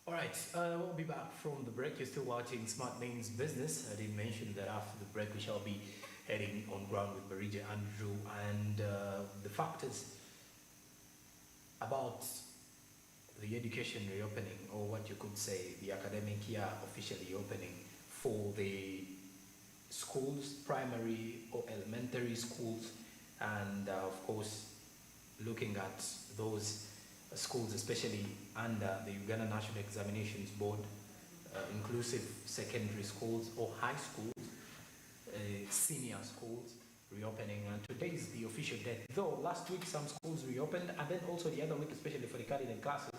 All right, we'll be back from the break. You're still watching Smart Names Business. I did mention that after the break we shall be heading on ground with Marija Andrew and the factors about the education reopening, or what you could say the academic year officially opening for the schools, primary or elementary schools, and of course looking at those schools, especially under the Uganda National Examinations Board, inclusive secondary schools or high schools, senior schools reopening. And today is the official date, though last week some schools reopened, and then also the other week, especially for the candidate classes.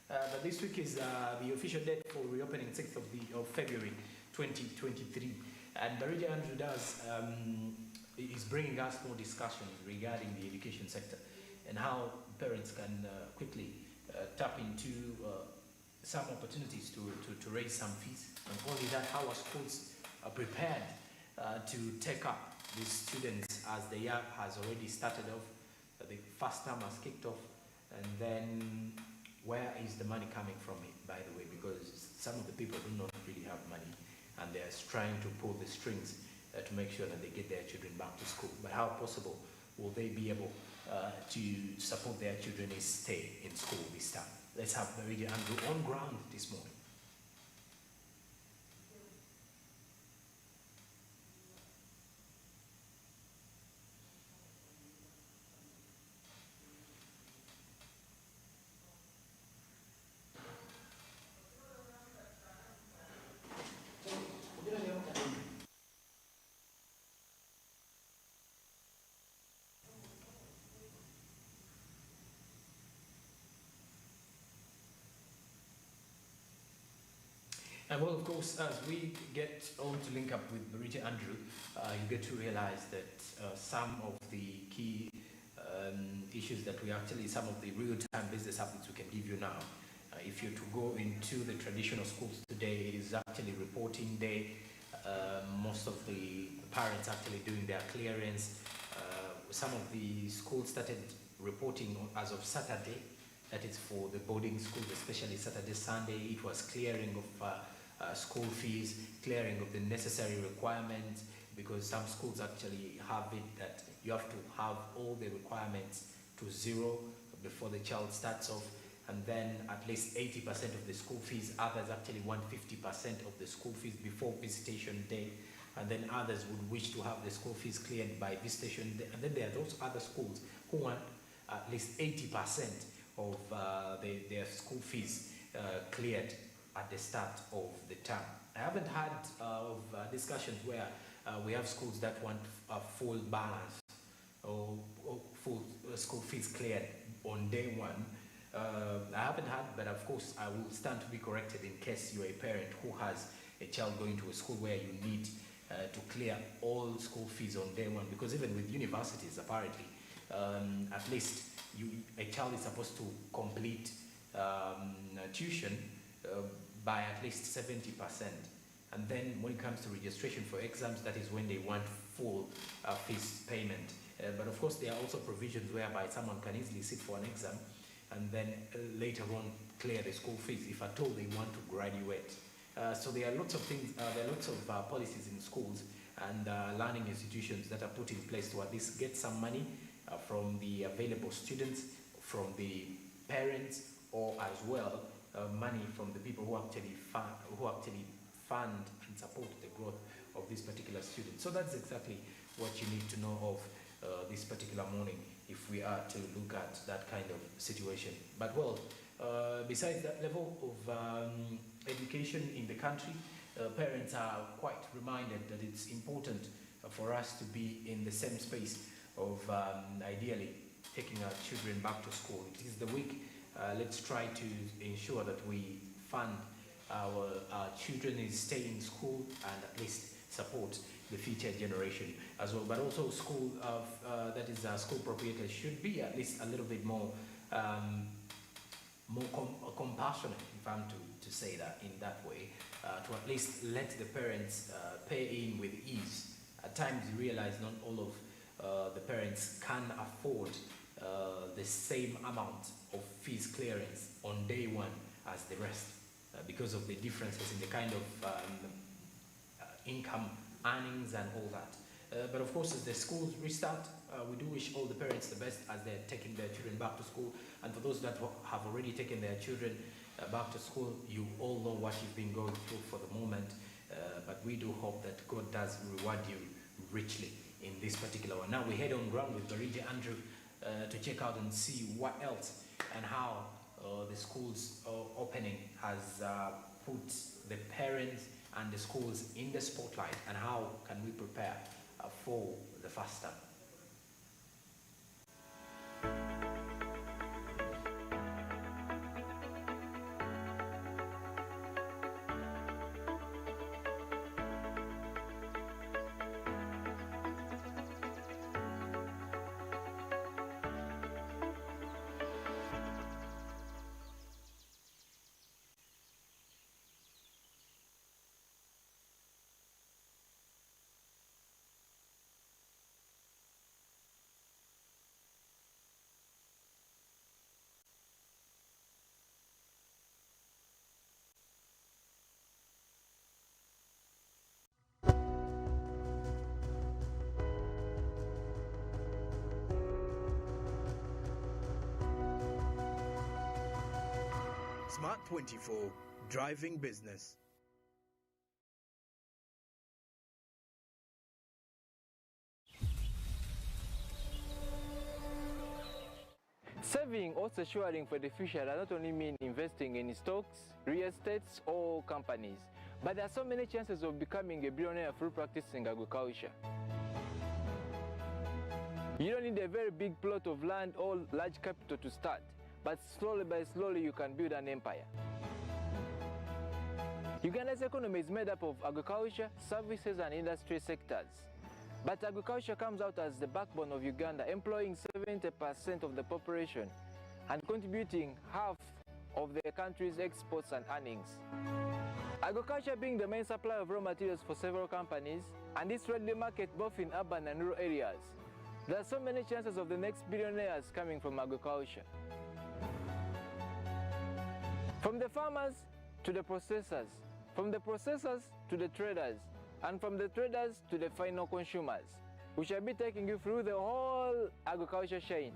But this week is the official date for reopening, 6th of February 2023. And Marija Andrew is bringing us more discussions regarding the education sector and how parents can quickly tap into some opportunities to raise some fees. And only that, how our schools are prepared to take up these students as the year has already started off, the first term has kicked off, and then where is the money coming from, by the way, because some of the people do not really have money and they're trying to pull the strings to make sure that they get their children back to school. But how possible will they be able to support their children is stay in school this time? Let's have Marija Andrew on ground this morning. And well, of course, as we get on to link up with Marija Andrew, you get to realize that some of the key issues that we actually, some of the real-time business updates we can give you now. If you're to go into the traditional schools today, it is actually reporting day. Most of the parents actually doing their clearance. Some of the schools started reporting as of Saturday. That is for the boarding schools, especially Saturday, Sunday. It was clearing of school fees, clearing of the necessary requirements, because some schools actually have it that you have to have all the requirements to zero before the child starts off, and then at least 80% of the school fees. Others actually want 50% of the school fees before visitation day, and then others would wish to have the school fees cleared by visitation day. And then there are those other schools who want at least 80% of their school fees cleared at the start of the term. I haven't had of discussions where we have schools that want a full balance or full school fees cleared on day one. I haven't had, but of course I will stand to be corrected in case you're a parent who has a child going to a school where you need to clear all school fees on day one, because even with universities, apparently, at least a child is supposed to complete tuition by at least 70%. And then when it comes to registration for exams, that is when they want full fees payment. But of course, there are also provisions whereby someone can easily sit for an exam and then later on clear the school fees if at all they want to graduate. So there are lots of things, there are lots of policies in schools and learning institutions that are put in place to at least get some money from the available students, from the parents, or as well money from the people who actually fund and support the growth of this particular student. So that's exactly what you need to know of this particular morning if we are to look at that kind of situation. But well, besides that level of education in the country, parents are quite reminded that it's important for us to be in the same space of ideally taking our children back to school. It is the week. Let's try to ensure that we fund our children is stay in school and at least support the future generation as well. But also school that is school proprietors should be at least a little bit more compassionate, if I'm to say that in that way, to at least let the parents pay in with ease. At times you realize not all of the parents can afford the same amount of fees clearance on day one as the rest. because of the differences in the kind of income, earnings, and all that. But of course, as the schools restart, we do wish all the parents the best as they're taking their children back to school. And for those that have already taken their children back to school, you all know what you've been going through for the moment. But we do hope that God does reward you richly in this particular one. Now we head on ground with Barija Andrew to check out and see what else and how the schools opening has put the parents and the schools in the spotlight, and how can we prepare for the first term. Smart24, driving business. Saving or securing for the future does not only mean investing in stocks, real estates, or companies, but there are so many chances of becoming a billionaire through practicing agriculture. You don't need a very big plot of land or large capital to start, but slowly by slowly you can build an empire. Uganda's economy is made up of agriculture, services, and industry sectors. But agriculture comes out as the backbone of Uganda, employing 70% of the population and contributing half of the country's exports and earnings. Agriculture being the main supplier of raw materials for several companies, and it's readily marketed both in urban and rural areas. There are so many chances of the next billionaires coming from agriculture. From the farmers to the processors, from the processors to the traders, and from the traders to the final consumers. We shall be taking you through the whole agriculture chain.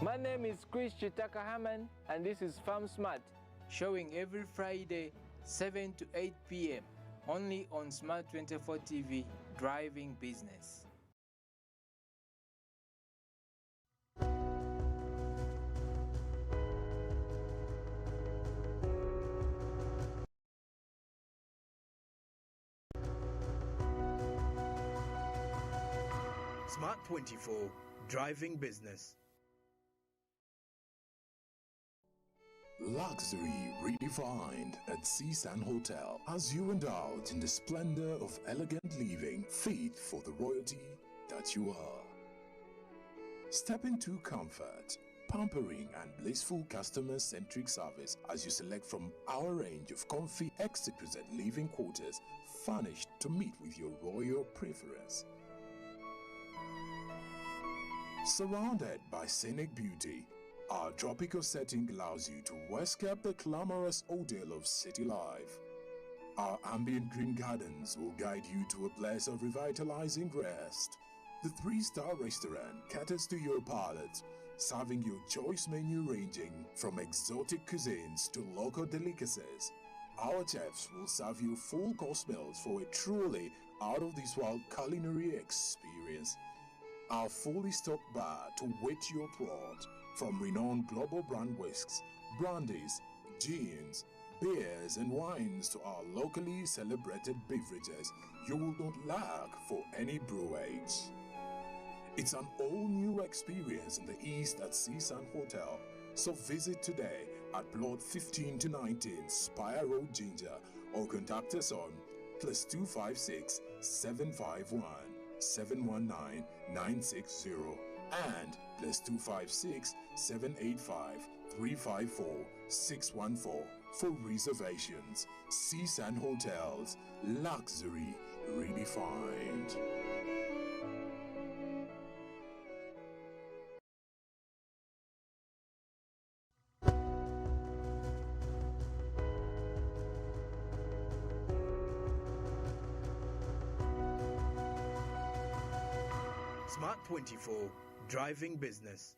My name is Chris Chitaka Haman, and this is Farm Smart, showing every Friday 7 to 8 p.m. only on Smart24 TV, driving business. Smart24, driving business. Luxury redefined at Seasand Hotel as you indulge in the splendor of elegant living fit for the royalty that you are. Step into comfort, pampering and blissful customer-centric service as you select from our range of comfy exquisite living quarters furnished to meet with your royal preference. Surrounded by scenic beauty, our tropical setting allows you to escape the glamorous ordeal of city life. Our ambient green gardens will guide you to a place of revitalizing rest. The 3-star restaurant caters to your palate, serving your choice menu ranging from exotic cuisines to local delicacies. Our chefs will serve you full-course meals for a truly out-of-this-world culinary experience. Our fully stocked bar to whet your throat, from renowned global brand whisks, brandies, gins, beers and wines to our locally celebrated beverages, you will not lack for any brewage. It's an all-new experience in the East at Seasand Hotel, so visit today at Plot 15 to 19 Spire Road, Ginger, or contact us on +256 751 719 960 and +256 785 354 614 for reservations. Seasand Hotels, luxury redefined. Smart24 Driving Business.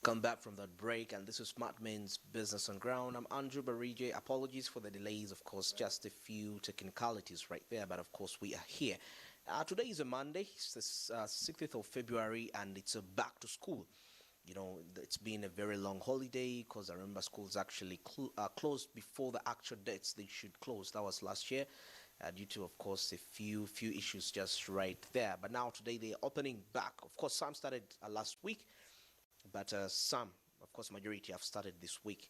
Come back from that break, and this is Smartman's Business on Ground. I'm Andrew Barije. Apologies for the delays, of course, just a few technicalities right there, but of course we are here. Today is a Monday, it's the 6th of February, and it's a back to school. You know, it's been a very long holiday because I remember schools actually closed before the actual dates they should close. That was last year, due to, of course, a few issues just right there. But now today they're opening back. Of course, some started last week, but some, of course, majority have started this week.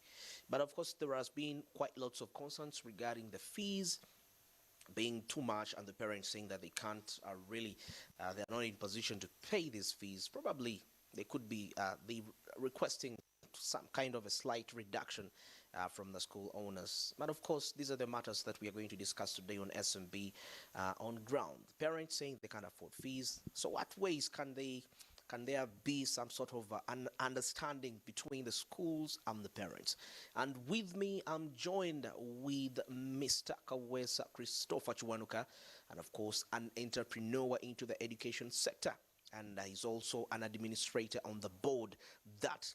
But of course, there has been quite lots of concerns regarding the fees being too much, and the parents saying that they can't they're not in position to pay these fees. Probably they could be requesting some kind of a slight reduction from the school owners. But of course, these are the matters that we are going to discuss today on SMB on Ground. Parents saying they can't afford fees. So what ways can there be some sort of an understanding between the schools and the parents? And with me, I'm joined with Mr. Kawesa Christopher Chuanuka, and of course, an entrepreneur into the education sector. And he's also an administrator on the board that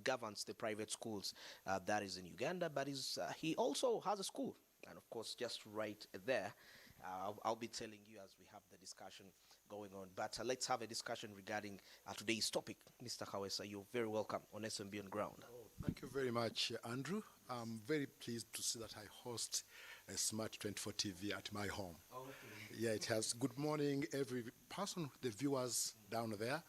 governs the private schools that is in Uganda. But he also has a school. And of course, just right there, I'll be telling you as we have the discussion going on. But let's have a discussion regarding today's topic. Mr. Kawesa, you're very welcome on SMB on Ground. Oh, thank you very much, Andrew. I'm very pleased to see that I host a Smart24 TV at my home. Oh, okay. Yeah, it has. Good morning, every person, the viewers down there.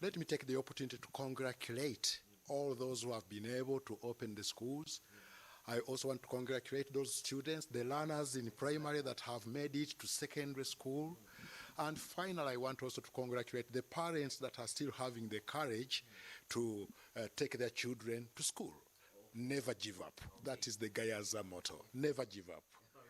Let me take the opportunity to congratulate all those who have been able to open the schools. I also want to congratulate those students, the learners in primary that have made it to secondary school. And finally, I want also to congratulate the parents that are still having the courage to take their children to school. Never give up. That is the Gayaza motto. Never give up.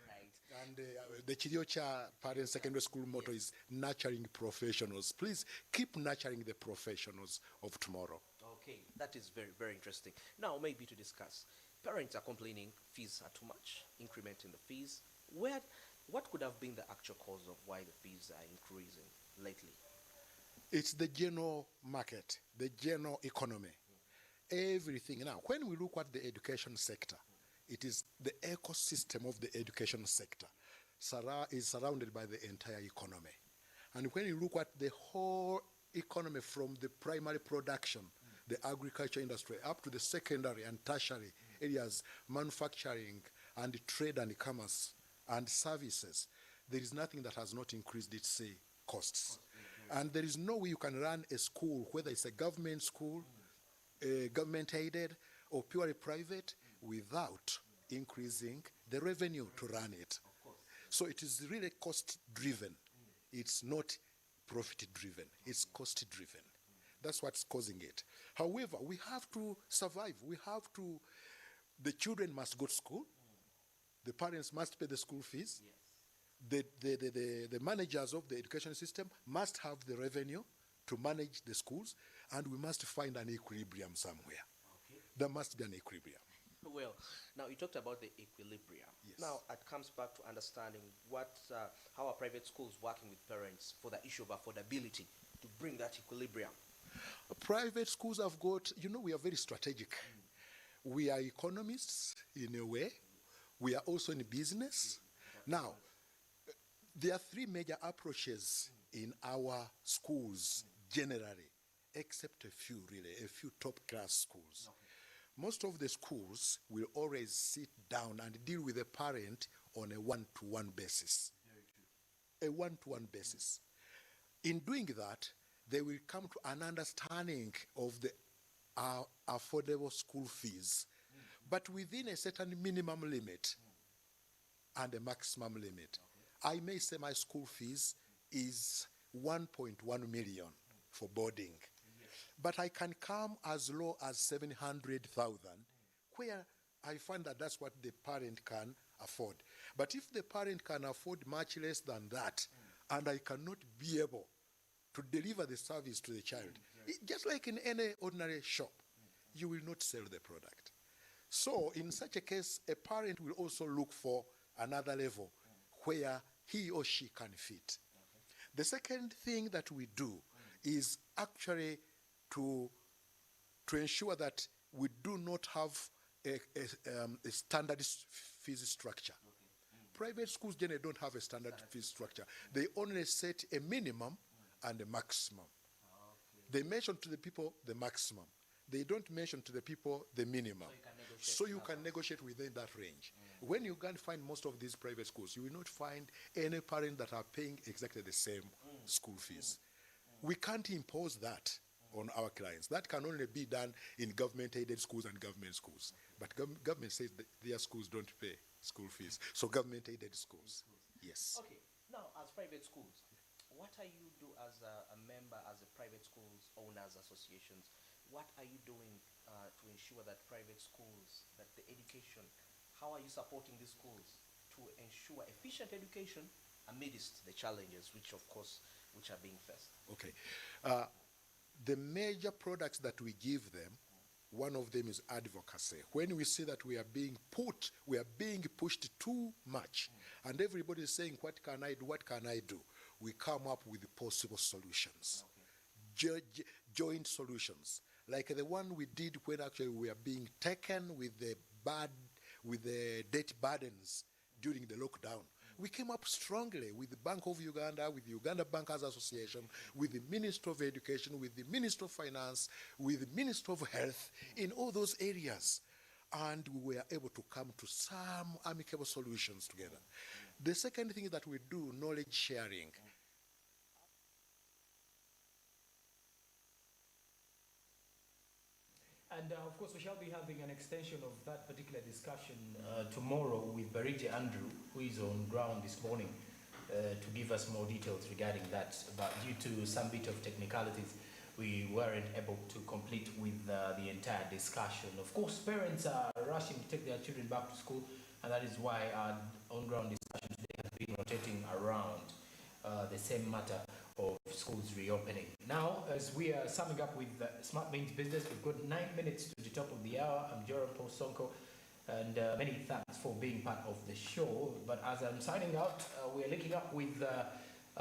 Right. And the Chiriocha Parents Secondary School motto is nurturing professionals. Please keep nurturing the professionals of tomorrow. Okay, that is very, very interesting. Now, maybe to discuss. Parents are complaining fees are too much, increment in the fees. What could have been the actual cause of why the fees are increasing lately? It's the general market, the general economy, everything. Now, when we look at the education sector, it is the ecosystem of the education sector is surrounded by the entire economy. And when you look at the whole economy from the primary production, the agriculture industry, up to the secondary and tertiary areas, manufacturing and trade and commerce and services, there is nothing that has not increased its costs. And there is no way you can run a school, whether it's a government school, government-aided, or purely private, without increasing the revenue to run it. So it is really cost-driven. It's not profit-driven. It's cost-driven. That's what's causing it. However, we have to survive. The children must go to school. The parents must pay the school fees. Yes. The managers of the education system must have the revenue to manage the schools, and we must find an equilibrium somewhere. Okay. There must be an equilibrium. Well, now you talked about the equilibrium. Yes. Now it comes back to understanding how are private schools working with parents for the issue of affordability to bring that equilibrium. Private schools have got, we are very strategic. We are economists in a way. We are also in business. Now, there are three major approaches in our schools generally, except a few top-class schools. Okay. Most of the schools will always sit down and deal with the parent on a one-to-one basis. Very true. A one-to-one basis. In doing that, they will come to an understanding of the affordable school fees, but within a certain minimum limit and a maximum limit. Okay. I may say my school fees is 1.1 million for boarding. Yes. but I can come as low as 700,000, where I find that that's what the parent can afford. But if the parent can afford much less than that, and I cannot be able to deliver the service to the child, just like in any ordinary shop, you will not sell the product. So in such a case, a parent will also look for another level where he or she can fit. The second thing that we do is actually to ensure that we do not have a standard fees structure. Private schools generally don't have a standard fee structure. They only set a minimum and a maximum. They mention to the people the maximum. They don't mention to the people the minimum. So you can negotiate within that range. When you can find most of these private schools, you will not find any parent that are paying exactly the same school fees. We can't impose that on our clients. That can only be done in government-aided schools and government schools. But government says that their schools don't pay school fees. So government-aided schools, yes. Okay, now as private schools, what are you do as a member, as a private schools owners associations? What are you doing to ensure that private schools, that the education, how are you supporting these schools to ensure efficient education amidst the challenges which of course, which are being faced? Okay. The major products that we give them, one of them is advocacy. When we see that we are being pushed too much, and everybody is saying, what can I do, what can I do? We come up with possible solutions, joint solutions, like the one we did when actually we are being taken with the debt burdens during the lockdown. We came up strongly with the Bank of Uganda, with the Uganda Bankers Association, with the Minister of Education, with the Minister of Finance, with the Minister of Health, in all those areas. And we were able to come to some amicable solutions together. The second thing that we do, knowledge sharing. And of course, we shall be having an extension of that particular discussion tomorrow with Barite Andrew, who is on ground this morning, to give us more details regarding that. But due to some bit of technicalities, we weren't able to complete with the entire discussion. Of course, parents are rushing to take their children back to school, and that is why our on-ground discussion today has been rotating around the same matter of schools reopening. Now, as we are summing up with Smart Means Business, we've got 9 minutes to the top of the hour. I'm Joram Posonko, and many thanks for being part of the show. But as I'm signing out, we're linking up with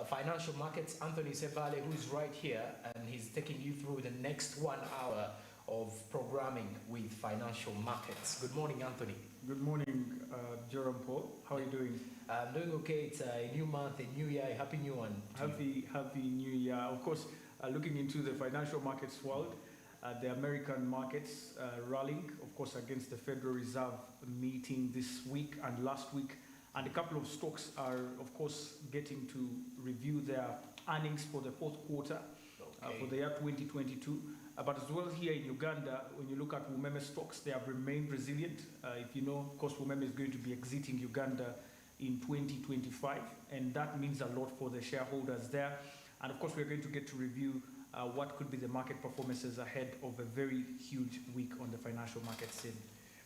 financial markets, Anthony Sevale, who is right here, and he's taking you through the next 1 hour of programming with financial markets. Good morning, Anthony. Good morning, Joram Paul. How are you doing? I'm doing okay. It's a new month, a new year. Happy New One. Happy New Year. Of course, looking into the financial markets world, the American markets rallying, of course, against the Federal Reserve meeting this week and last week. And a couple of stocks are, of course, getting to review their earnings for the fourth quarter for the year 2022. But as well here in Uganda, when you look at Umeme stocks, they have remained resilient. If you know, of course, Umeme is going to be exiting Uganda in 2025, and that means a lot for the shareholders there. And of course, we're going to get to review what could be the market performances ahead of a very huge week on the financial market scene.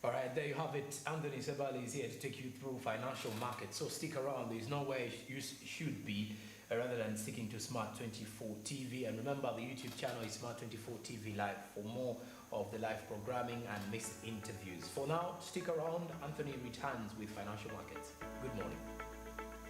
All right, there you have it. Anthony Sebali is here to take you through financial markets. So stick around. There's no way you should be rather than sticking to Smart24 TV. And remember, the YouTube channel is Smart24 TV Live for more of the live programming and mixed interviews. For now, stick around. Anthony returns with financial markets. Good morning.